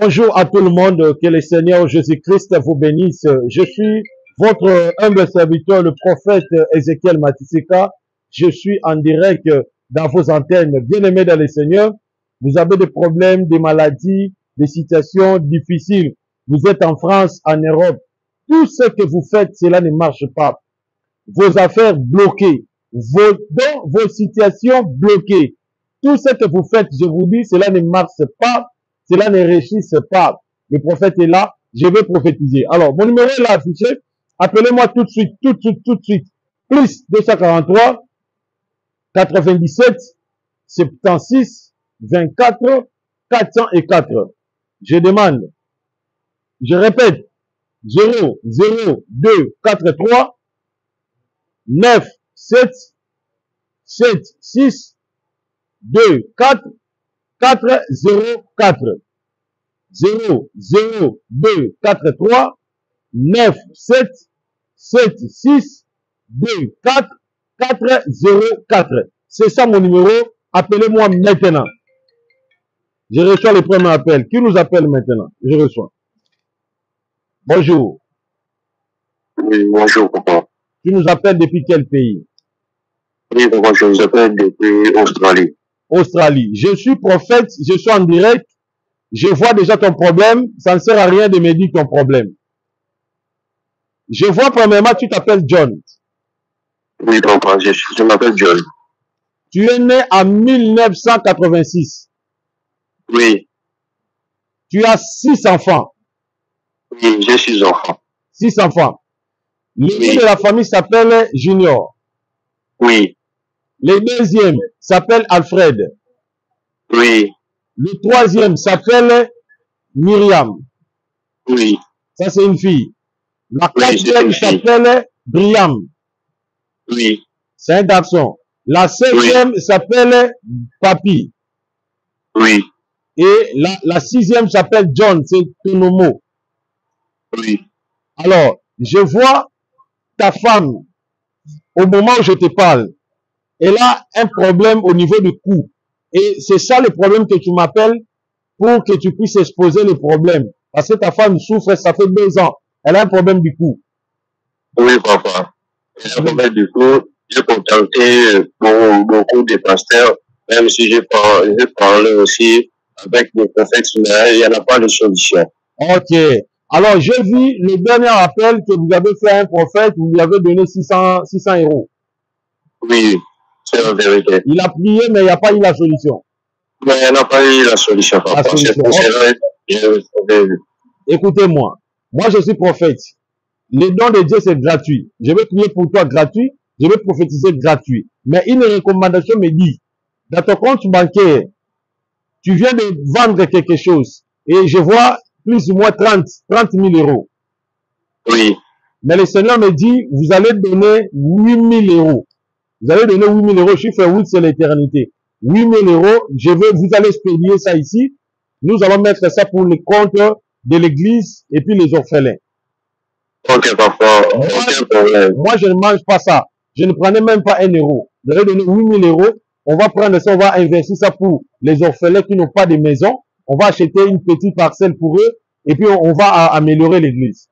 Bonjour à tout le monde, que le Seigneur Jésus-Christ vous bénisse. Je suis votre humble serviteur, le prophète Ézéchiel Matiseka. Je suis en direct dans vos antennes. Bien-aimés dans le Seigneur, vous avez des problèmes, des maladies, des situations difficiles. Vous êtes en France, en Europe. Tout ce que vous faites, cela ne marche pas. Vos affaires bloquées, vos situations bloquées. Tout ce que vous faites, je vous dis, cela ne marche pas. Cela ne réussisse pas. Le prophète est là. Je vais prophétiser. Alors, mon numéro est là affiché. Appelez-moi tout de suite, tout de suite. Plus 243 97 76 24 404. Je demande. Je répète. 0 0 2 4 3 9 7 7 6 2 4 4 0 4 0 0 2 4 3 9 7 7 6 2 4 4 0 4. C'est ça mon numéro. Appelez-moi maintenant. Je reçois le premier appel. Qui nous appelle maintenant? Je reçois. Bonjour. Oui, bonjour, papa. Tu nous appelles depuis quel pays? Oui, papa, je vous appelle depuis Australie. Australie. Je suis prophète, je suis en direct. Je vois déjà ton problème. Ça ne sert à rien de me dire ton problème. Je vois premièrement, tu t'appelles John. Oui, papa, je m'appelle John. Tu es né en 1986. Oui. Tu as 6 enfants. Oui, j'ai 6 enfants. 6 enfants. Le nom de la famille s'appelle Junior. Oui. Le deuxième s'appelle Alfred. Oui. Le troisième s'appelle Myriam. Oui. Ça, c'est une fille. La Oui, quatrième s'appelle Briam. Oui. C'est un garçon. La cinquième s'appelle Papi. Oui. Et la sixième s'appelle John. C'est Tonomo. Oui. Alors, je vois ta femme, au moment où je te parle, elle a un problème au niveau du cou. Et c'est ça le problème que tu m'appelles pour que tu puisses exposer le problème. Parce que ta femme souffre, ça fait 2 ans. Elle a un problème du cou. Oui, papa. Elle a un problème du cou. J'ai contacté beaucoup de pasteurs, même si j'ai parlé aussi avec des prophètes, mais il n'y en a pas de solution. Ok. Alors, j'ai vu le dernier appel que vous avez fait à un prophète, vous lui avez donné 600 euros. Oui, c'est la vérité. Il a prié, mais il n'y a pas eu la solution. Mais il n'y a pas eu la solution, papa. C'est pour cela que écoutez-moi. Moi, je suis prophète. Le don de Dieu, c'est gratuit. Je vais prier pour toi gratuit. Je vais prophétiser gratuit. Mais une recommandation me dit, dans ton compte bancaire, tu viens de vendre quelque chose. Et je vois plus ou moins 30 000 euros. Oui. Mais le Seigneur me dit, vous allez donner 8 000 euros. Vous allez donner 8 000 euros. Chiffre 8, c'est l'éternité. 8 000 euros. Vous allez expédier ça ici. Nous allons mettre ça pour les comptes de l'église et puis les orphelins. Ok, papa. Aucun problème. Moi, je ne mange pas ça. Je ne prenais même pas 1 euro. Vous allez donner 8 000 euros. On va prendre ça, on va investir ça pour les orphelins qui n'ont pas de maison. On va acheter une petite parcelle pour eux et puis on va améliorer l'église.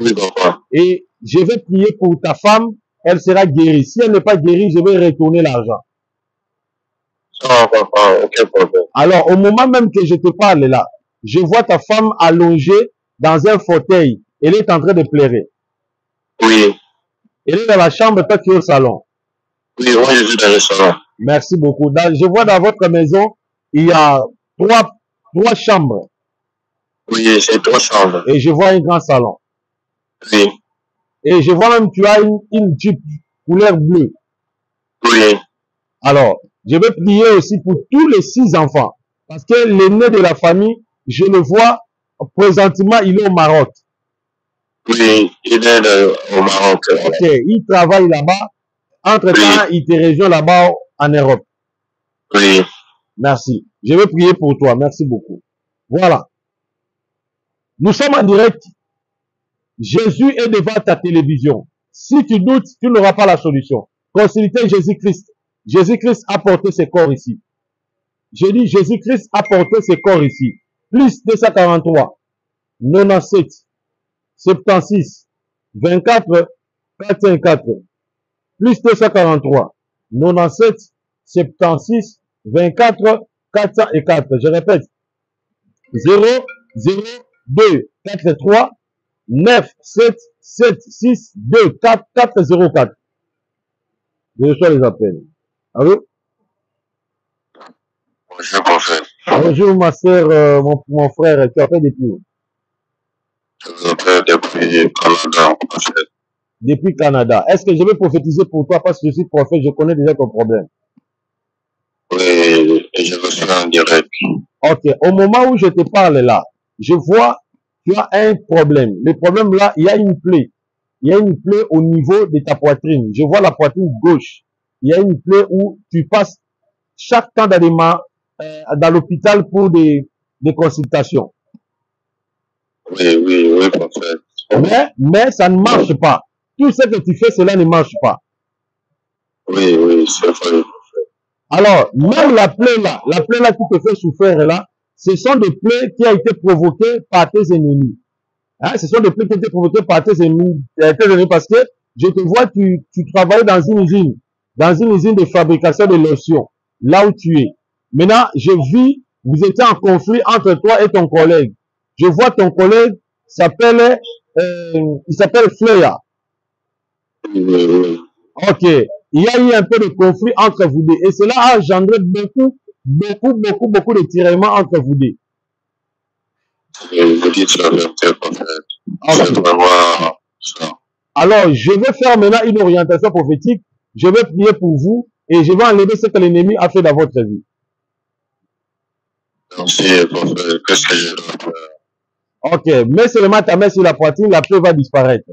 Oui, papa. Et je vais prier pour ta femme, elle sera guérie. Si elle n'est pas guérie, je vais retourner l'argent. Ça, papa, aucun problème. Alors, au moment même que je te parle là, je vois ta femme allongée dans un fauteuil. Elle est en train de pleurer. Oui. Elle est dans la chambre, toi tu es au salon. Oui, moi je suis dans le salon. Merci beaucoup. Je vois dans votre maison, il y a trois chambres. Oui, c'est 3 chambres. Et je vois un grand salon. Oui. Et je vois même que tu as une Jeep couleur bleue. Oui. Alors, je vais prier aussi pour tous les 6 enfants. Parce que l'aîné de la famille, je le vois, présentement, il est au Maroc. Oui, il est au Maroc. Ok, il travaille là-bas. Entre-temps, il te rejoint là-bas en Europe. Oui. Merci. Je vais prier pour toi. Merci beaucoup. Voilà. Nous sommes en direct. Jésus est devant ta télévision. Si tu doutes, tu n'auras pas la solution. Consultez Jésus-Christ. Jésus-Christ a porté ses corps ici. J'ai dit Jésus-Christ a porté ses corps ici. Plus 243, 97, 76, 24, 454. Plus 243, 97, 76, 24, 404. Je répète. 0, 0, 2, 4, 3, 9, 7, 7, 6, 2, 4, 4, 0, 4. Je reçois les appels. Allô? Bonjour, prophète. Bonjour, ma soeur, mon frère. Tu appelles depuis où? Je vous appelle depuis Canada, prophète. Depuis Canada. Est-ce que je vais prophétiser pour toi parce que je suis prophète, je connais déjà ton problème? Oui, et je vous suis en direct. Ok. Au moment où je te parle là, je vois, tu as un problème. Le problème là, il y a une plaie. Il y a une plaie au niveau de ta poitrine. Je vois la poitrine gauche. Il y a une plaie où tu passes chaque temps dans l'hôpital pour des consultations. Oui, oui, oui, prophète. Mais ça ne marche pas. Tout ce que tu fais, cela ne marche pas. Oui, oui, c'est vrai. Alors, même la plaie là qui te fait souffrir là, ce sont des plaies qui ont été provoquées par tes ennemis. Hein, ce sont des plaies qui ont été provoquées par tes ennemis parce que je te vois, tu travailles dans une usine de fabrication de lotions, là où tu es. Maintenant, je vis, vous étiez en conflit entre toi et ton collègue. Je vois ton collègue il s'appelle Fleur. Oui, oui, oui. Ok. Il y a eu un peu de conflit entre vous deux. Et cela a engendré beaucoup de tiraillements entre vous deux. Vous dites la vérité, prophète. Okay. C'est vraiment ça. Alors, je vais faire maintenant une orientation prophétique. Je vais prier pour vous et je vais enlever ce que l'ennemi a fait dans votre vie. Merci, prophète. Qu'est-ce que je dois faire? Ok. Mets seulement ta main sur la poitrine, la plaie va disparaître.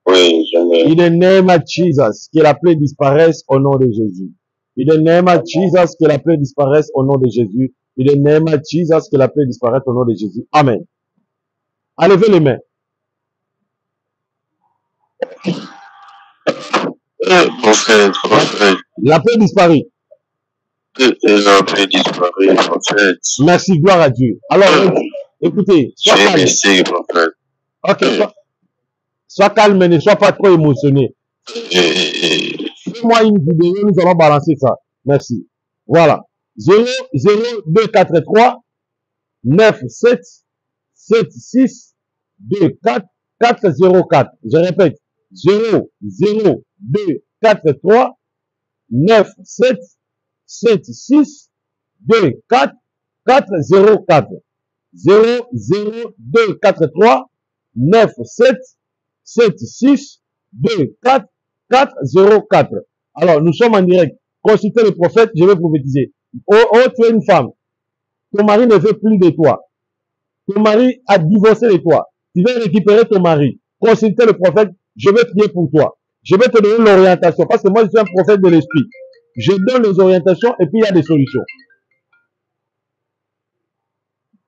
Oui, j'en ai. In the name of Jesus, que la plaie disparaisse au nom de Jésus. In the name of Jesus, que la plaie disparaisse au nom de Jésus. In the name of Jesus, que la plaie disparaisse au nom de Jésus. Amen. Enlevez les mains. Prophète. La plaie disparaît. La plaie disparaît, prophète. Merci, gloire à Dieu. Alors, écoutez, sois calme. Mystique, prophète. Ok, sois calme, mais ne sois pas trop émotionné. Fais-moi une vidéo, nous allons balancer ça. Merci. Voilà. 0, 0, 2, 4, 3, 9, 7, 7, 6, 2, 4, 4, 0, 4. Je répète. 0, 0, 2, 4, 3, 9, 7, 7, 6, 2, 4, 4, 0, 4. 0, 0, 2, 4, 3, 9, 7, 7, 6, 2, 4, 4, 0, 4. Alors, nous sommes en direct. Consultez le prophète, je vais prophétiser. Oh, tu es une femme. Ton mari ne veut plus de toi. Ton mari a divorcé de toi. Tu veux récupérer ton mari. Consultez le prophète, je vais prier pour toi. Je vais te donner l'orientation parce que moi, je suis un prophète de l'esprit. Je donne les orientations et puis il y a des solutions.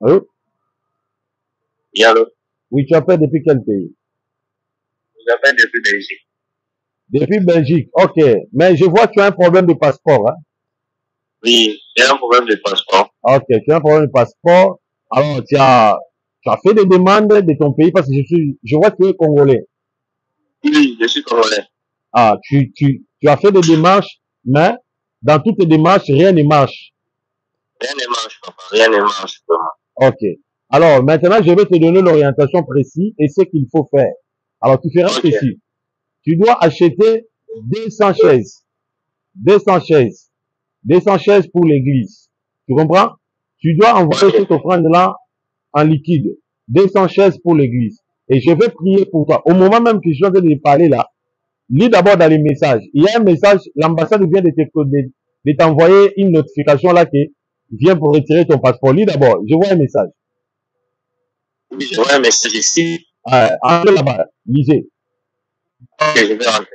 Allô? Oui, allô? Oui, tu appelles depuis quel pays? J'appelle depuis Belgique. Depuis Belgique, ok. Mais je vois que tu as un problème de passeport. Hein? Oui, j'ai un problème de passeport. Ok, tu as un problème de passeport. Alors, tu as fait des demandes de ton pays parce que je vois que tu es congolais. Oui, je suis congolais. Ah, tu as fait des démarches, mais dans toutes les démarches, rien ne marche. Rien ne marche, papa. Rien ne marche, vraiment. Ok. Alors, maintenant, je vais te donner l'orientation précise et ce qu'il faut faire. Alors, tu feras ceci. Tu dois acheter 200 chaises. 200 chaises. 200 chaises pour l'église. Tu comprends? Tu dois envoyer cette offrande-là en liquide. 200 chaises pour l'église. Et je vais prier pour toi. Au moment même que je suis en train de parler là, lis d'abord dans les messages. Il y a un message, l'ambassade vient de t'envoyer une notification là qui vient pour retirer ton passeport. Lis d'abord. Je vois un message. Oui, je vois un message ici. Entrez là-bas. Lisez. Ok, je vais rentrer.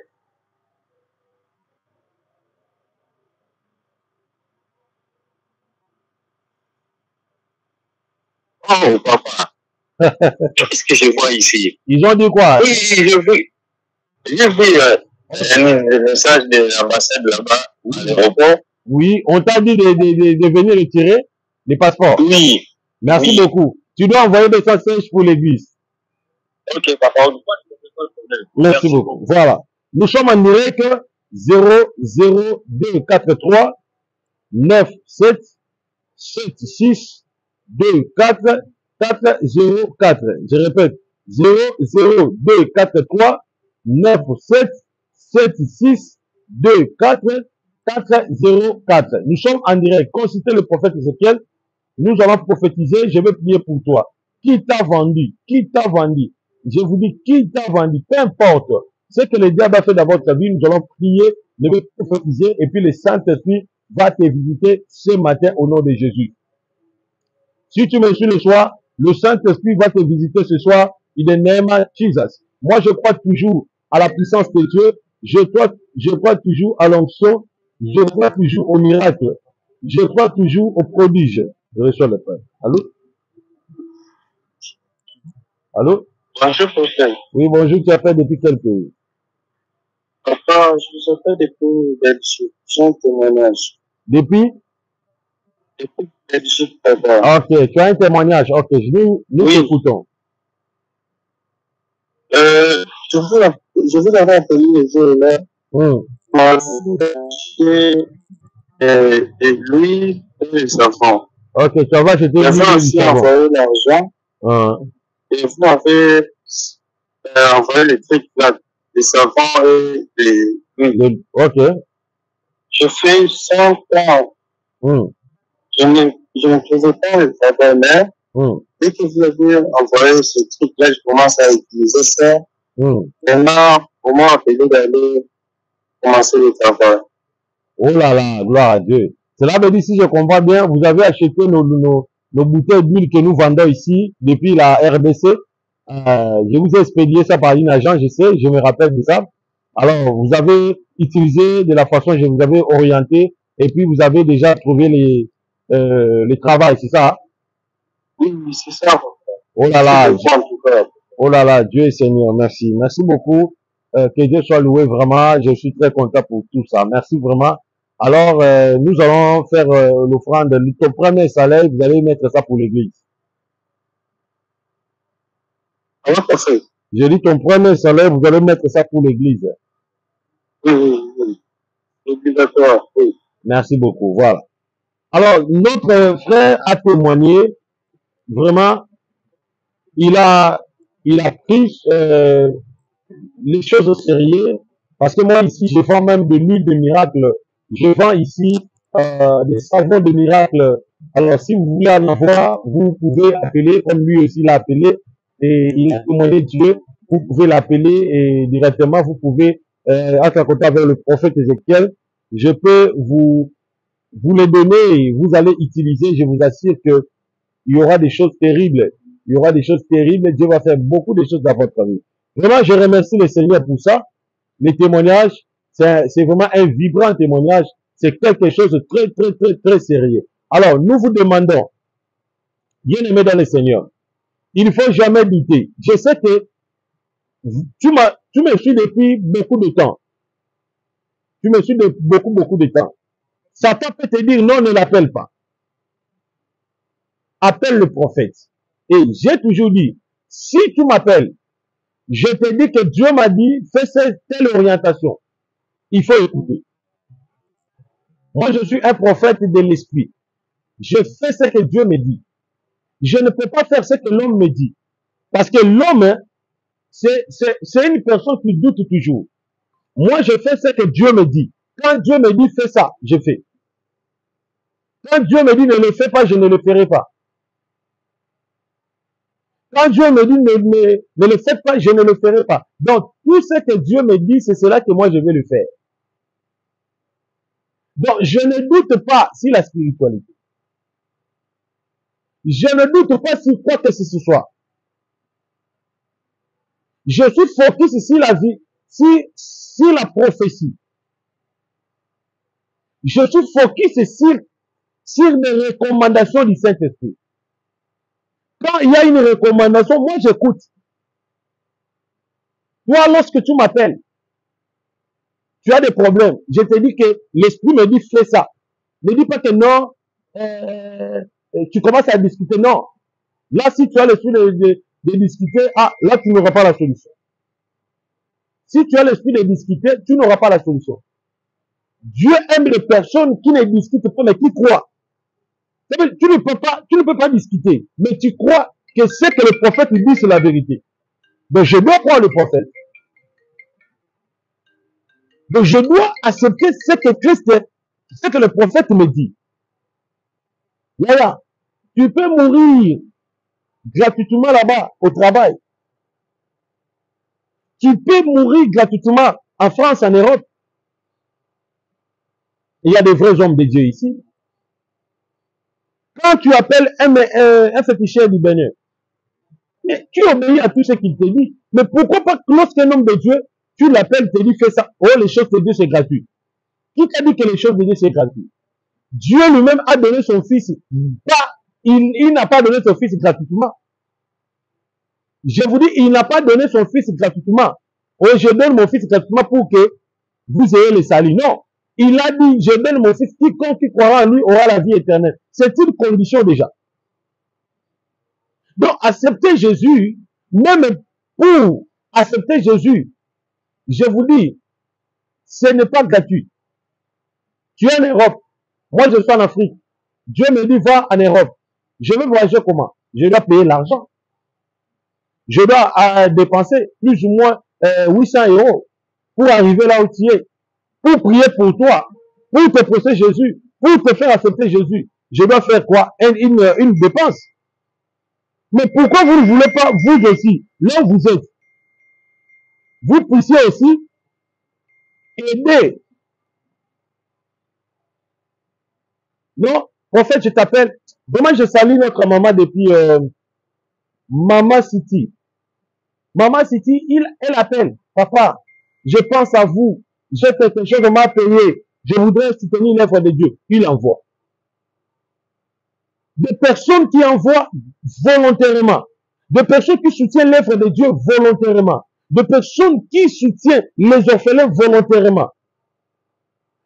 Oh, papa. Qu'est-ce que je vois ici? Ils ont dit quoi? Oui, je vis. Le message de l'ambassade là-bas, à l'aéroport. Oui, on t'a dit de venir retirer les passeports. Oui. Merci Oui. beaucoup. Tu dois envoyer des messages pour l'église. Ok, papa. Merci beaucoup. Voilà. Nous sommes en direct 00243 97 76 24 404. Je répète, 00243 97 76 24 404. Nous sommes en direct. Consultez le prophète Ézéchiel. Nous allons prophétiser. Je vais prier pour toi. Qui t'a vendu? Qui t'a vendu? Je vous dis, qui t'a vendu? Peu importe ce que le diable a fait dans votre vie, nous allons prier, je vais prophétiser, et puis le Saint-Esprit va te visiter ce matin au nom de Jésus. Si tu me suis le soir, le Saint-Esprit va te visiter ce soir, in the name of Jesus. Moi, je crois toujours à la puissance de Dieu, je crois toujours à l'onction, je crois toujours au miracle, je crois toujours au prodige. Je reçois le Père. Allô? Allô? Bonjour, prophète. Oui, bonjour, tu appelles depuis quel pays? Papa, je vous appelle depuis Belgique. J'ai un témoignage. Depuis? Depuis Belgique, papa. Ok, tu as un témoignage. Ok, nous Oui. t'écoutons. Je vous avais appelé le jour là. Et lui et les enfants. Ok, tu vas jeter les enfants aussi envoyé l'argent. Et vous m'avez envoyé les trucs là. Les enfants et les... Ok. Je fais 5 ans. Je ne faisais pas le travail, mais dès que vous avez envoyé ce truc-là, je commence à utiliser ça. Maintenant, on m'a appelé d'aller commencer le travail. Oh là là, gloire à Dieu. Cela veut dire, si je comprends bien, vous avez acheté nos bouteilles d'huile que nous vendons ici depuis la RDC. Je vous ai expédié ça par une agence, je sais, je me rappelle de ça. Alors, vous avez utilisé de la façon, je vous avais orienté, et puis vous avez déjà trouvé les travail, c'est ça? Oui, c'est ça. Oh là là, oh là là, Dieu est Seigneur, merci. Merci beaucoup. Que Dieu soit loué vraiment. Je suis très content pour tout ça. Merci vraiment. Alors, nous allons faire l'offrande. Ton premier salaire, vous allez mettre ça pour l'église. Alors, parfait. Je dis ton premier salaire, vous allez mettre ça pour l'église. Oui. Obligatoire, oui. Merci beaucoup. Voilà. Alors, notre frère a témoigné. Vraiment, il a pris les choses au sérieux. Parce que moi, ici, je vends même de l'huile de miracle. Je vends ici des savons de miracle. Alors, si vous voulez en avoir, vous pouvez appeler, comme lui aussi l'a appelé, et il a témoigné Dieu. Vous pouvez l'appeler et directement, vous pouvez être en contact avec le prophète Ézéchiel. Je peux vous les donner et vous allez utiliser. Je vous assure que il y aura des choses terribles. Il y aura des choses terribles. Dieu va faire beaucoup de choses dans votre vie. Vraiment, je remercie le Seigneur pour ça. Les témoignages, c'est vraiment un vibrant témoignage. C'est quelque chose de très, très, très, très sérieux. Alors, nous vous demandons, bien aimé dans le Seigneur, il ne faut jamais douter. Je sais que tu me suis depuis beaucoup de temps. Tu me suis depuis beaucoup de temps. Satan peut te dire non, ne l'appelle pas. Appelle le prophète. Et j'ai toujours dit, si tu m'appelles, je te dis que Dieu m'a dit, fais telle orientation. Il faut écouter. Moi, je suis un prophète de l'esprit. Je fais ce que Dieu me dit. Je ne peux pas faire ce que l'homme me dit. Parce que l'homme, c'est une personne qui doute toujours. Moi, je fais ce que Dieu me dit. Quand Dieu me dit, fais ça, je fais. Quand Dieu me dit, ne le fais pas, je ne le ferai pas. Quand Dieu me dit, ne le faites pas, je ne le ferai pas. Donc, tout ce que Dieu me dit, c'est cela que moi, je vais le faire. Donc, je ne doute pas sur la spiritualité. Je ne doute pas sur quoi que ce soit. Je suis focus sur la vie, sur la prophétie. Je suis focus sur les recommandations du Saint-Esprit. Quand il y a une recommandation, moi j'écoute. Toi, lorsque tu m'appelles, tu as des problèmes. Je te dis que l'esprit me dit fais ça. Ne dis pas que non, tu commences à discuter. Non. Là, si tu as l'esprit de discuter, ah, là, tu n'auras pas la solution. Si tu as l'esprit de discuter, tu n'auras pas la solution. Dieu aime les personnes qui ne discutent pas, mais qui croient. Tu ne peux pas discuter, mais tu crois que ce que le prophète dit, c'est la vérité. Donc, je dois croire le prophète. Donc, je dois accepter ce que Christ, ce que le prophète me dit. Voilà. Tu peux mourir gratuitement là-bas, au travail. Tu peux mourir gratuitement en France, en Europe. Il y a des vrais hommes de Dieu ici. Quand tu appelles un féticheur libanais, mais tu obéis à tout ce qu'il te dit. Mais pourquoi pas lorsqu'un homme de Dieu, tu l'appelles, te dit fais ça. Oh, les choses de Dieu, c'est gratuit. Qui t'a dit que les choses de Dieu, c'est gratuit? Dieu lui-même a donné son fils. Il n'a pas donné son fils gratuitement. Je vous dis, il n'a pas donné son fils gratuitement. Oh, je donne mon fils gratuitement pour que vous ayez le salut. Non. Il a dit, je donne mon fils, quiconque qui croira en lui aura la vie éternelle. C'est une condition déjà. Donc, accepter Jésus, même pour accepter Jésus, je vous dis, ce n'est pas gratuit. Tu es en Europe. Moi, je suis en Afrique. Dieu me dit, va en Europe. Je veux voyager comment? Je dois payer l'argent. Je dois dépenser plus ou moins 800 € pour arriver là où tu es. Pour prier pour toi, pour te prêcher Jésus, pour te faire accepter Jésus. Je dois faire quoi? Une dépense. Mais pourquoi vous ne voulez pas, vous aussi, là où vous êtes, vous puissiez aussi aider? Non, prophète, je t'appelle. Vraiment, je salue notre maman depuis Maman City. Maman City, elle appelle. Papa, je pense à vous. J'ai quelque chose de mal payé. Je voudrais soutenir l'œuvre de Dieu. Il envoie. Des personnes qui envoient volontairement. Des personnes qui soutiennent l'œuvre de Dieu volontairement. Des personnes qui soutiennent les orphelins volontairement.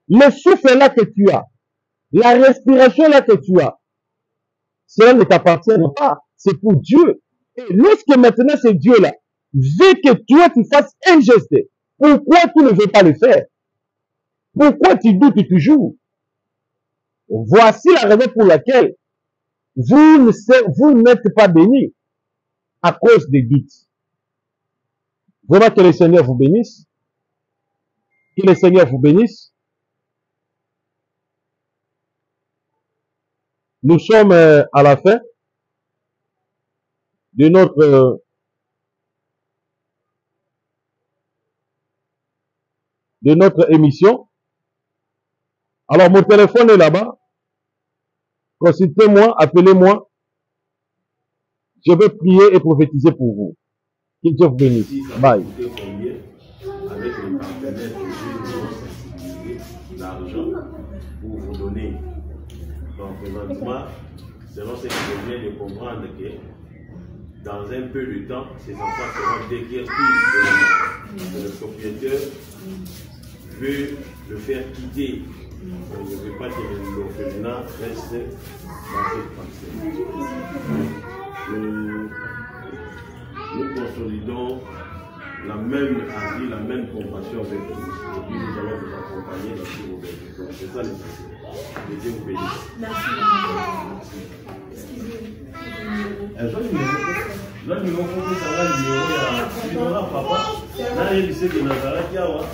Le souffle là que tu as, la respiration là que tu as, cela ne t'appartient pas. C'est pour Dieu. Et lorsque maintenant c'est Dieu là, veut que toi tu fasses un geste, pourquoi tu ne veux pas le faire? Pourquoi tu doutes toujours? Voici la raison pour laquelle vous n'êtes pas bénis à cause des doutes. Vraiment que le Seigneur vous bénisse. Que le Seigneur vous bénisse. Nous sommes à la fin de notre émission. Alors, mon téléphone est là-bas. Consultez-moi, appelez-moi. Je vais prier et prophétiser pour vous. Que Dieu vous bénisse. Bye. Avec le partenaire de l'argent pour vous donner. Donc, présentement, selon ce que je viens de comprendre, que dans un peu de temps, ces enfants seront déguerpis. Le propriétaire veut le faire quitter. Donc, je ne veux pas que l'orphelinat reste dans cette parcelle. Nous consolidons la même avis, la même compassion avec vous. Et puis nous allons vous accompagner dans ce moment. Donc c'est ça l'essentiel. Que Dieu vous bénisse. Merci. Là, nous avons fait ça là, il y aura papa. Là, il sait que Nazareth, il y a quoi?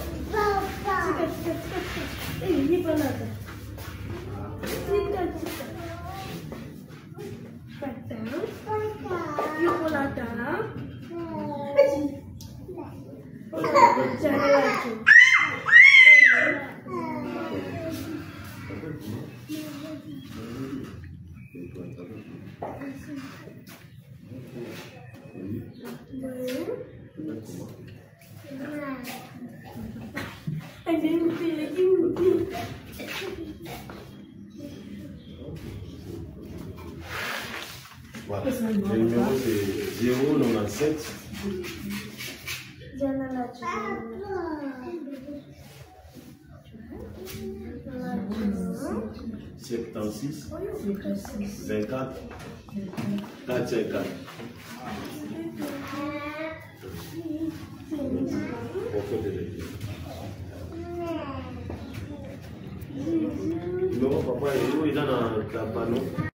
Voilà. Le numéro c'est 097 76 24 454. Non, papa, il est dans la panneau.